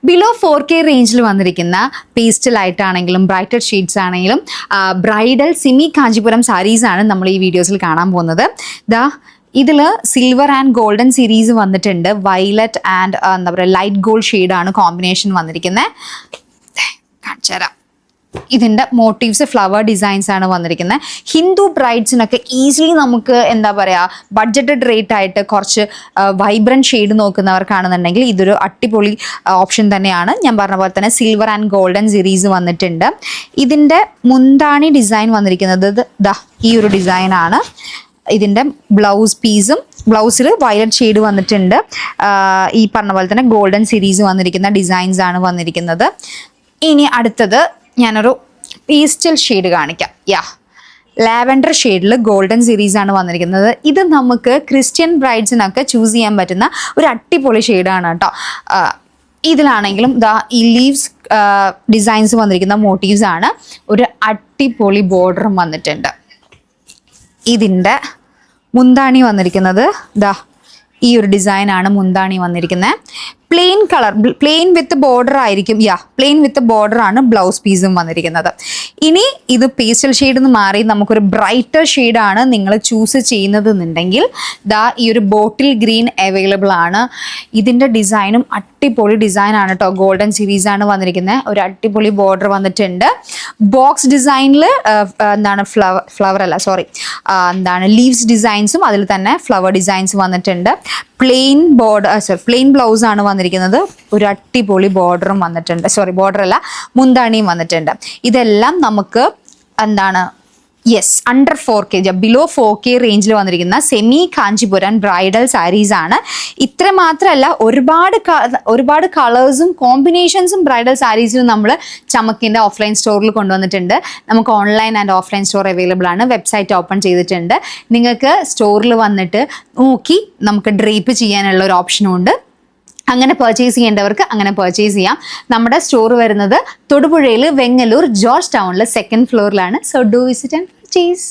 Below 4K റേഞ്ചിൽ വന്നിരിക്കുന്ന pastel ആയിട്ടാണെങ്കിലും ബ്രൈറ്റഡ് ഷെയ്ഡ്സ് ആണെങ്കിലും ബ്രൈഡൽ സെമി കാഞ്ചീപുരം സാരീസ് ആണ് നമ്മൾ ഈ വീഡിയോസിൽ കാണാൻ പോകുന്നത്. ഇതിൽ സിൽവർ ആൻഡ് ഗോൾഡൻ സീരീസ് വന്നിട്ടുണ്ട്. വയലറ്റ് ആൻഡ് എന്താ പറയുക ലൈറ്റ് ഗോൾഡ് ഷെയ്ഡാണ് കോമ്പിനേഷൻ വന്നിരിക്കുന്നത്. കാണിച്ചു തരാം. ഇതിൻ്റെ മോട്ടീവ്സ് ഫ്ലവർ ഡിസൈൻസ് ആണ് വന്നിരിക്കുന്നത്. ഹിന്ദു ബ്രൈഡ്സിനൊക്കെ ഈസിലി നമുക്ക് എന്താ പറയുക ബഡ്ജറ്റഡ് റേറ്റ് ആയിട്ട് കുറച്ച് വൈബ്രൻറ്റ് ഷെയ്ഡ് നോക്കുന്നവർക്കാണെന്നുണ്ടെങ്കിൽ ഇതൊരു അടിപൊളി ഓപ്ഷൻ തന്നെയാണ്. ഞാൻ പറഞ്ഞ പോലെ തന്നെ സിൽവർ ആൻഡ് ഗോൾഡൻ സീരീസ് വന്നിട്ടുണ്ട്. ഇതിൻ്റെ മുന്താണി ഡിസൈൻ വന്നിരിക്കുന്നത് ഈ ഒരു ഡിസൈനാണ്. ഇതിൻ്റെ ബ്ലൗസ് പീസും ബ്ലൗസിൽ വയലറ്റ് ഷെയ്ഡ് വന്നിട്ടുണ്ട്. ഈ പറഞ്ഞ പോലെ തന്നെ ഗോൾഡൻ സീരീസ് വന്നിരിക്കുന്ന ഡിസൈൻസ് ആണ് വന്നിരിക്കുന്നത്. ഇനി അടുത്തത് ഞാനൊരു പേസ്റ്റൽ ഷെയ്ഡ് കാണിക്കാം. ലാവൻഡർ ഷെയ്ഡിൽ ഗോൾഡൻ സീരീസ് ആണ് വന്നിരിക്കുന്നത്. ഇത് നമുക്ക് ക്രിസ്ത്യൻ ബ്രൈഡ്സിനൊക്കെ ചൂസ് ചെയ്യാൻ പറ്റുന്ന ഒരു അടിപൊളി ഷെയ്ഡാണ് കേട്ടോ. ഇതിലാണെങ്കിലും ഈ ലീവ്സ് ഡിസൈൻസ് വന്നിരിക്കുന്ന മോട്ടീവ്സ് ആണ്. ഒരു അടിപൊളി ബോർഡറും വന്നിട്ടുണ്ട്. ഇതിൻ്റെ മുന്താണി വന്നിരിക്കുന്നത് ഈ ഒരു ഡിസൈനാണ് മുന്താണി വന്നിരിക്കുന്നത്. Plain colour, plain with border ആയിരിക്കും. പ്ലെയിൻ വിത്ത് ബോർഡർ ആണ് ബ്ലൗസ് പീസും വന്നിരിക്കുന്നത്. ഇനി ഇത് പേസ്റ്റൽ ഷെയ്ഡ് നിന്ന് മാറി നമുക്കൊരു ബ്രൈറ്റർ ഷെയ്ഡാണ് നിങ്ങൾ ചൂസ് ചെയ്യുന്നത് എന്നുണ്ടെങ്കിൽ ഈ ഒരു ബോട്ടിൽ ഗ്രീൻ അവൈലബിൾ ആണ്. ഇതിൻ്റെ ഡിസൈനും അടിപൊളി ഡിസൈനാണ് കേട്ടോ. ഗോൾഡൻ സീരീസ് ആണ് വന്നിരിക്കുന്നത്. ഒരു അടിപൊളി ബോർഡർ വന്നിട്ടുണ്ട്. ബോക്സ് ഡിസൈനിൽ ലീവ്സ് ഡിസൈൻസും അതിൽ തന്നെ ഫ്ലവർ ഡിസൈൻസ് വന്നിട്ടുണ്ട്. പ്ലെയിൻ പ്ലെയിൻ ബ്ലൗസ് ആണ് വന്നിരിക്കുന്നത്. ഒരു അടിപൊളി ബോർഡറും വന്നിട്ടുണ്ട്. ബോർഡർ അല്ല, മുന്താണിയും വന്നിട്ടുണ്ട്. ഇതെല്ലാം നമുക്ക് അണ്ടർ 4K ബിലോ 4K റേഞ്ചിൽ വന്നിരിക്കുന്ന സെമി കാഞ്ചീപുരം ബ്രൈഡൽ സാരീസ് ആണ്. ഇത്ര മാത്രമല്ല, ഒരുപാട് കളേഴ്സും കോമ്പിനേഷൻസും ബ്രൈഡൽ സാരീസിലും നമ്മൾ ചമക്കിൻ്റെ ഓഫ്ലൈൻ സ്റ്റോറിൽ കൊണ്ടുവന്നിട്ടുണ്ട്. നമുക്ക് online and offline store available ആണ്. വെബ്സൈറ്റ് ഓപ്പൺ ചെയ്തിട്ടുണ്ട്. നിങ്ങൾക്ക് സ്റ്റോറിൽ വന്നിട്ട് നോക്കി നമുക്ക് ഡ്രേപ്പ് ചെയ്യാനുള്ള ഒരു ഓപ്ഷനും ഉണ്ട്. അങ്ങനെ പർച്ചേസ് ചെയ്യേണ്ടവർക്ക് അങ്ങനെ പർച്ചേസ് ചെയ്യാം. നമ്മുടെ സ്റ്റോർ വരുന്നത് തൊടുപുഴയിൽ വെങ്ങല്ലൂർ ജോർജ് ടൗണിൽ 2nd ഫ്ലോറിലാണ്. So do visit and purchase.